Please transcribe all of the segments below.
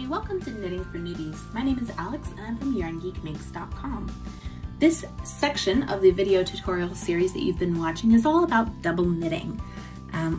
welcome to Knitting for Newbies. My name is Alex and I'm from yarngeekmakes.com. This section of the video tutorial series that you've been watching is all about double knitting,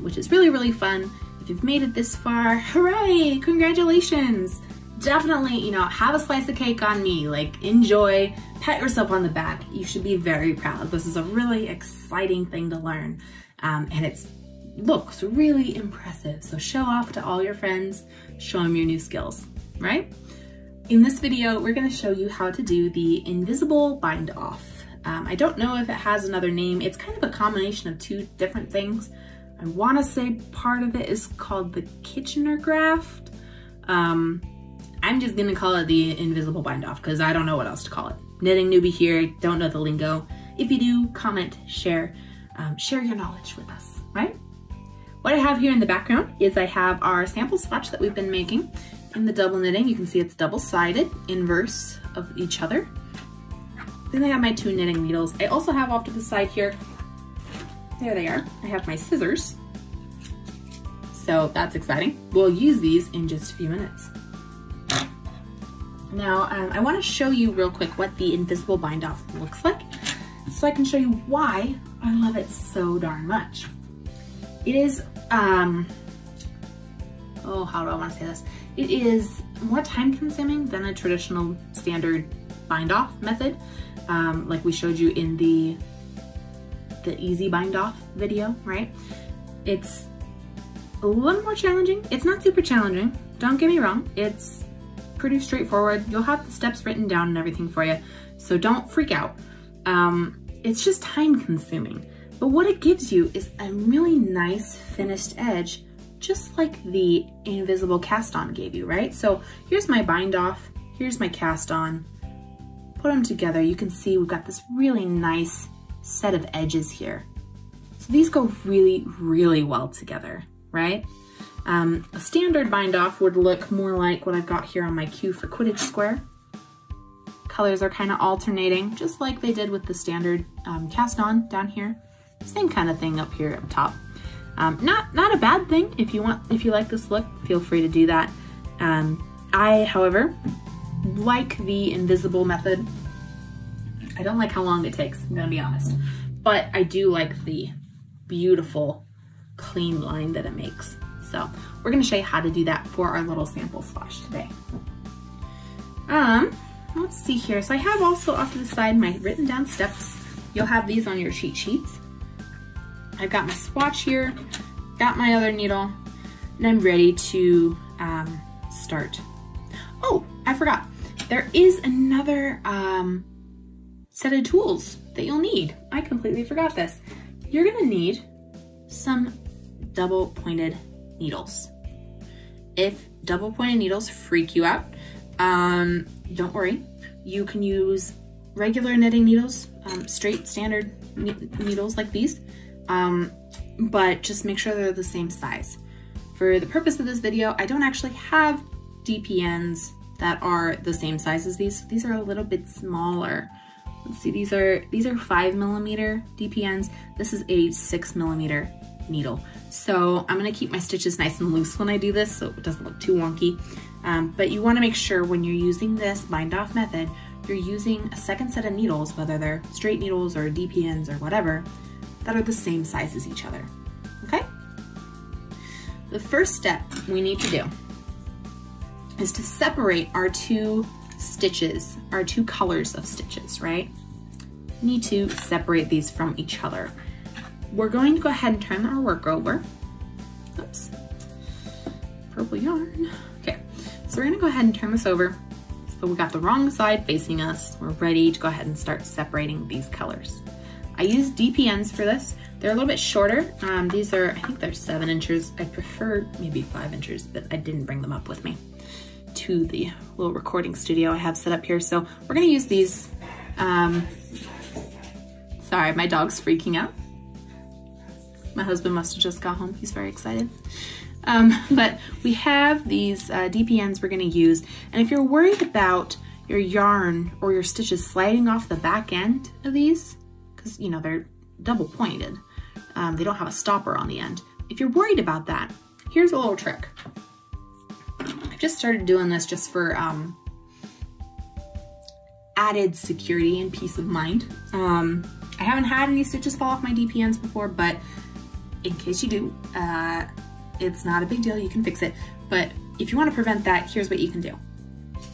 which is really fun. If you've made it this far, hooray, congratulations. Definitely, have a slice of cake on me, like enjoy, pat yourself on the back. You should be very proud. This is a really exciting thing to learn, and it looks really impressive. So show off to all your friends, show them your new skills, right? In this video, we're gonna show you how to do the invisible bind off. I don't know if it has another name. It's kind of a combination of two different things. I wanna say part of it is called the Kitchener graft. I'm just gonna call it the invisible bind off because I don't know what else to call it. Knitting newbie here, don't know the lingo. If you do, comment, share your knowledge with us, right? What I have here in the background is I have our sample swatch that we've been making in the double knitting. You can see it's double-sided, inverse of each other. Then I have my two knitting needles. I also have off to the side here, there they are. I have my scissors. So that's exciting. We'll use these in just a few minutes. Now, I want to show you real quick what the invisible bind off looks like so I can show you why I love it so darn much. It is, how do I want to say this? It is more time consuming than a traditional standard bind off method, like we showed you in the easy bind off video, right? It's a little more challenging. It's not super challenging, don't get me wrong. It's pretty straightforward. You'll have the steps written down and everything for you, so don't freak out. It's just time consuming. But what it gives you is a really nice finished edge, just like the invisible cast on gave you, right? So here's my bind off, here's my cast on. Put them together, you can see we've got this really nice set of edges here. So these go really well together, right? A standard bind off would look more like what I've got here on my Q for Quidditch square. Colors are kind of alternating, just like they did with the standard cast on down here. Same kind of thing up here up top. Not a bad thing. If you like this look, feel free to do that. I, however, like the invisible method. I don't like how long it takes, I'm gonna be honest. But I do like the beautiful, clean line that it makes. So we're gonna show you how to do that for our little sample swatch today. Let's see here. So I have also off to the side my written down steps. You'll have these on your cheat sheets. I've got my swatch here, got my other needle, and I'm ready to start. Oh, I forgot. There is another set of tools that you'll need. I completely forgot this. You're gonna need some double pointed needles. If double pointed needles freak you out, don't worry. You can use regular knitting needles, straight standard needles like these. But just make sure they're the same size. For the purpose of this video, I don't actually have DPNs that are the same size as these. These are a little bit smaller. Let's see, these are 5mm DPNs. This is a 6mm needle. So I'm gonna keep my stitches nice and loose when I do this so it doesn't look too wonky. But you wanna make sure when you're using this bind off method, you're using a second set of needles, whether they're straight needles or DPNs or whatever, that are the same size as each other, okay? The first step we need to do is to separate our two stitches, our two colors of stitches, right? We need to separate these from each other. We're going to go ahead and turn our work over. Oops, purple yarn. Okay, so we're gonna go ahead and turn this over. So we got the wrong side facing us. We're ready to go ahead and start separating these colors. I use DPNs for this. They're a little bit shorter. These are, I think they're 7 inches. I prefer maybe 5 inches, but I didn't bring them up with me to the little recording studio I have set up here. So we're gonna use these. Sorry, my dog's freaking out. My husband must have just got home. He's very excited. But we have these DPNs we're gonna use. And if you're worried about your yarn or your stitches sliding off the back end of these, because they're double pointed. They don't have a stopper on the end. If you're worried about that, here's a little trick. I just started doing this just for added security and peace of mind. I haven't had any stitches fall off my DPNs before, but in case you do, it's not a big deal, you can fix it. But if you want to prevent that, here's what you can do.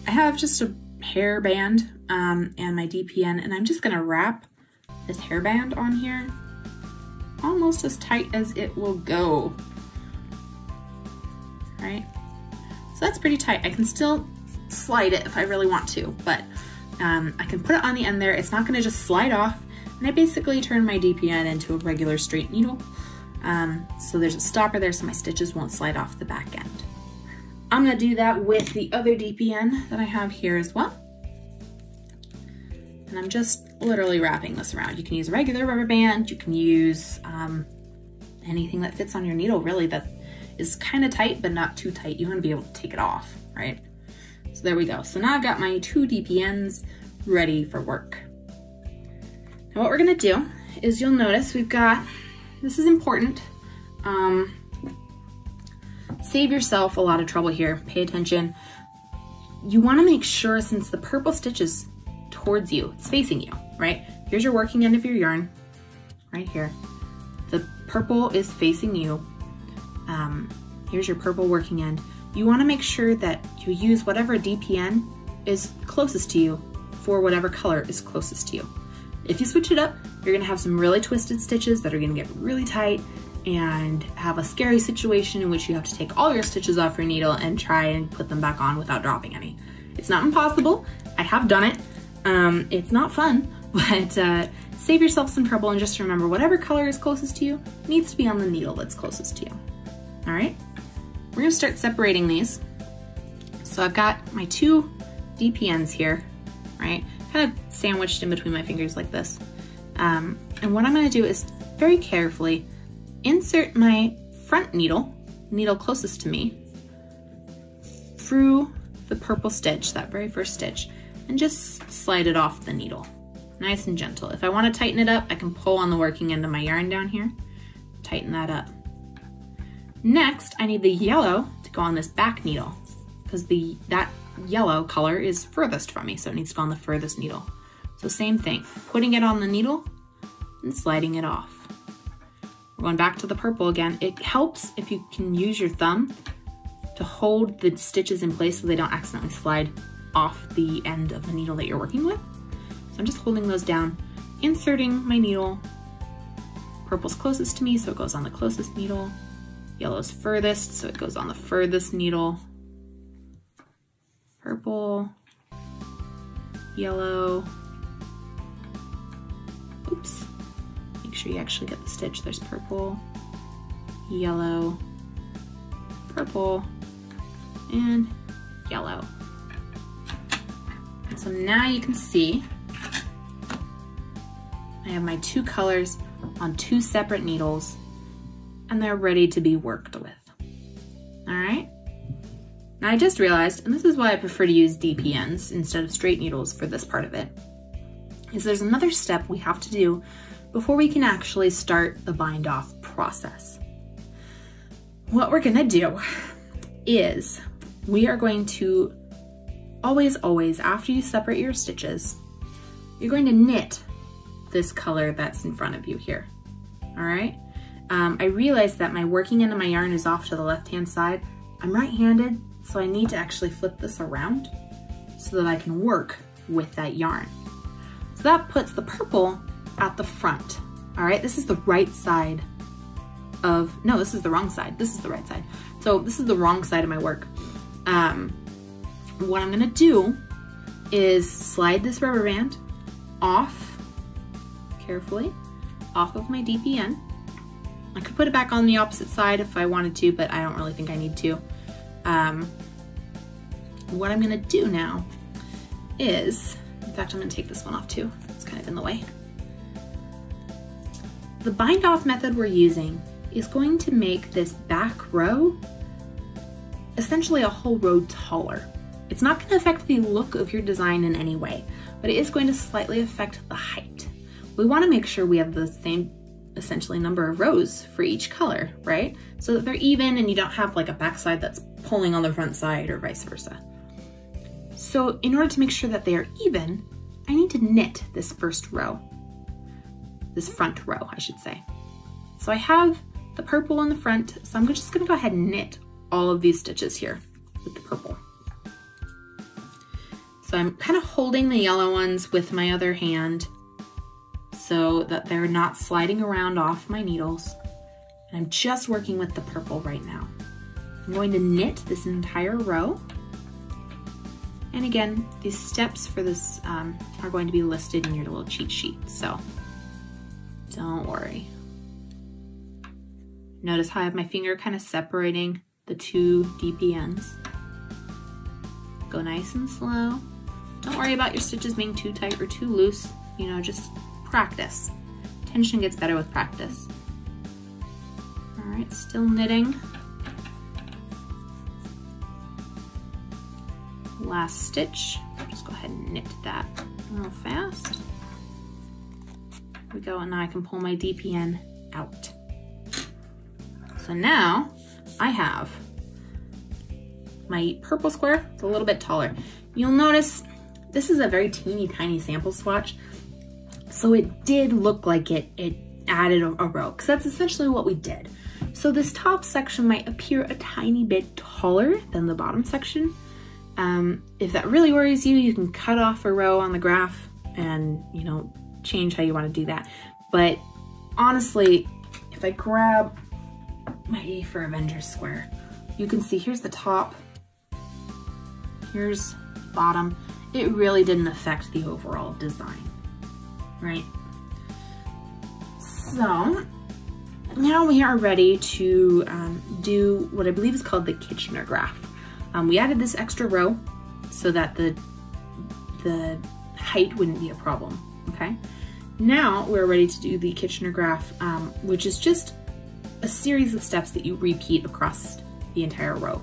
I have just a hairband and my DPN, and I'm just gonna wrap this hairband on here almost as tight as it will go. Right? So that's pretty tight. I can still slide it if I really want to, but I can put it on the end there. It's not gonna just slide off, and I basically turn my DPN into a regular straight needle. So there's a stopper there so my stitches won't slide off the back end. I'm gonna do that with the other DPN that I have here as well. And I'm just literally wrapping this around. You can use a regular rubber band, you can use anything that fits on your needle really that is kind of tight but not too tight. You want to be able to take it off, right? So there we go. So now I've got my 2 DPNs ready for work. Now what we're gonna do is you'll notice we've got, this is important, save yourself a lot of trouble here, pay attention. You wanna make sure, since the purple stitch is towards you, it's facing you, right? Here's your working end of your yarn, right here. The purple is facing you. Here's your purple working end. You wanna make sure that you use whatever DPN is closest to you for whatever color is closest to you. If you switch it up, you're gonna have some really twisted stitches that are gonna get really tight and have a scary situation in which you have to take all your stitches off your needle and try and put them back on without dropping any. It's not impossible. I have done it. It's not fun, but save yourself some trouble and just remember whatever color is closest to you needs to be on the needle that's closest to you. All right, we're gonna start separating these. So I've got my 2 DPNs here, right? Kind of sandwiched in between my fingers like this. And what I'm gonna do is very carefully insert my front needle closest to me, through the purple stitch, that very first stitch, and just slide it off the needle. Nice and gentle. If I wanna tighten it up, I can pull on the working end of my yarn down here, tighten that up. Next, I need the yellow to go on this back needle, because that yellow color is furthest from me, so it needs to go on the furthest needle. So same thing, putting it on the needle and sliding it off. We're going back to the purple again. It helps if you can use your thumb to hold the stitches in place so they don't accidentally slide off the end of the needle that you're working with. So I'm just holding those down, inserting my needle. Purple's closest to me, so it goes on the closest needle. Yellow's furthest, so it goes on the furthest needle. Purple, yellow. Oops. Make sure you actually get the stitch. There's purple, yellow, purple, and yellow. And so now you can see I have my 2 colors on 2 separate needles, and they're ready to be worked with. All right? Now I just realized, and this is why I prefer to use DPNs instead of straight needles for this part of it, is there's another step we have to do before we can actually start the bind off process. What we're gonna do is we are going to always, after you separate your stitches, you're going to knit this color that's in front of you here, all right? I realized that my working end of my yarn is off to the left-hand side. I'm right-handed, so I need to actually flip this around so that I can work with that yarn. So that puts the purple at the front, all right? This is the right side of, no, this is the wrong side. This is the right side. So this is the wrong side of my work. What I'm gonna do is slide this rubber band off, carefully, off of my DPN. I could put it back on the opposite side if I wanted to, but I don't really think I need to. What I'm gonna do now is, in fact, I'm gonna take this one off too. It's kind of in the way. The bind off method we're using is going to make this back row essentially a whole row taller. It's not gonna affect the look of your design in any way, but it is going to slightly affect the height. We wanna make sure we have the same essentially number of rows for each color, right? So that they're even and you don't have like a backside that's pulling on the front side or vice versa. So in order to make sure that they are even, I need to knit this first row, this front row, I should say. So I have the purple in the front, so I'm just gonna go ahead and knit all of these stitches here with the purple. So I'm kind of holding the yellow ones with my other hand so that they're not sliding around off my needles. And I'm just working with the purple right now. I'm going to knit this entire row. And again, these steps for this are going to be listed in your little cheat sheet, so don't worry. Notice how I have my finger kind of separating the two DP ends. Go nice and slow. Don't worry about your stitches being too tight or too loose. You know, just practice. Tension gets better with practice. All right, still knitting. Last stitch. Just go ahead and knit that real fast. There we go, and now I can pull my DPN out. So now I have my purple square. It's a little bit taller. You'll notice this is a very teeny tiny sample swatch. So it did look like it added a row, because that's essentially what we did. So this top section might appear a tiny bit taller than the bottom section. If that really worries you, you can cut off a row on the graph and, you know, change how you want to do that. But honestly, if I grab my A for Avengers square, you can see here's the top, here's bottom. It really didn't affect the overall design, right? So now we are ready to do what I believe is called the Kitchener graph. We added this extra row so that the height wouldn't be a problem, okay? Now we're ready to do the Kitchener graph, which is just a series of steps that you repeat across the entire row,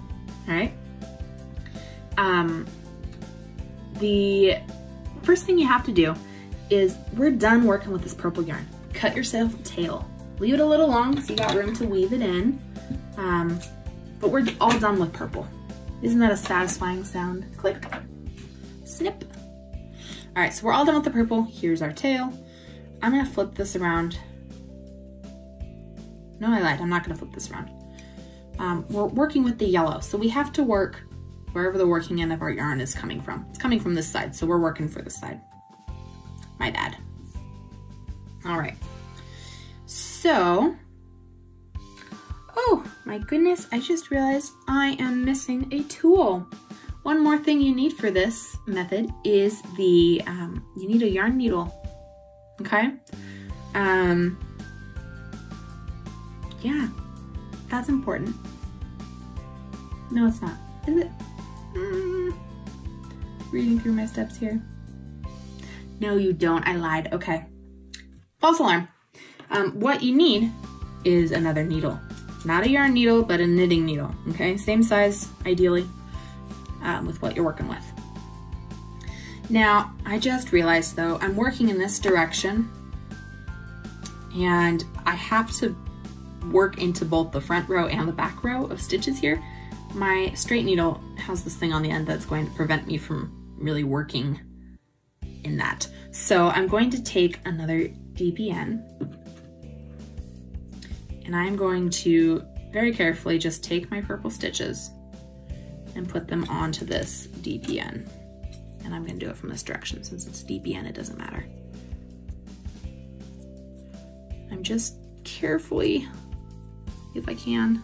all right? The first thing you have to do is, we're done working with this purple yarn. Cut yourself a tail. Leave it a little long so you got room to weave it in, but we're all done with purple. Isn't that a satisfying sound? Click, snip. All right, so we're all done with the purple. Here's our tail. I'm gonna flip this around. No, I lied, I'm not gonna flip this around. We're working with the yellow, so we have to work wherever the working end of our yarn is coming from. It's coming from this side, so we're working for this side. My bad. All right, so, oh my goodness, I just realized I am missing a tool. One more thing you need for this method is the, you need a yarn needle, okay? Yeah, that's important. No, it's not, is it? Reading through my steps here. No, you don't, I lied, okay. False alarm. What you need is another needle. Not a yarn needle, but a knitting needle, okay? Same size, ideally, with what you're working with. Now, I just realized though, I'm working in this direction and I have to work into both the front row and the back row of stitches here. My straight needle has this thing on the end that's going to prevent me from really working in that. So I'm going to take another DPN and I'm going to very carefully just take my purple stitches and put them onto this DPN. And I'm gonna do it from this direction. Since it's DPN, it doesn't matter. I'm just carefully, if I can,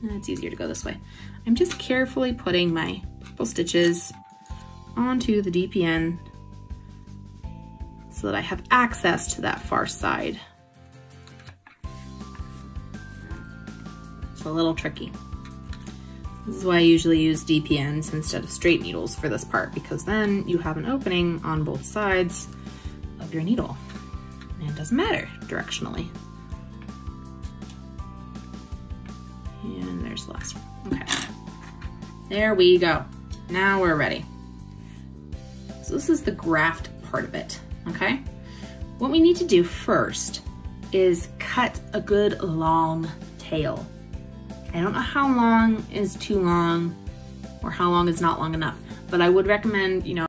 and it's easier to go this way. I'm just carefully putting my purple stitches onto the DPN so that I have access to that far side. It's a little tricky. This is why I usually use DPNs instead of straight needles for this part, because then you have an opening on both sides of your needle. And it doesn't matter directionally. And there's the last one. Okay. There we go. Now we're ready. So this is the graft part of it, okay? what we need to do first is cut a good long tail. I don't know how long is too long or how long is not long enough, but I would recommend, you know,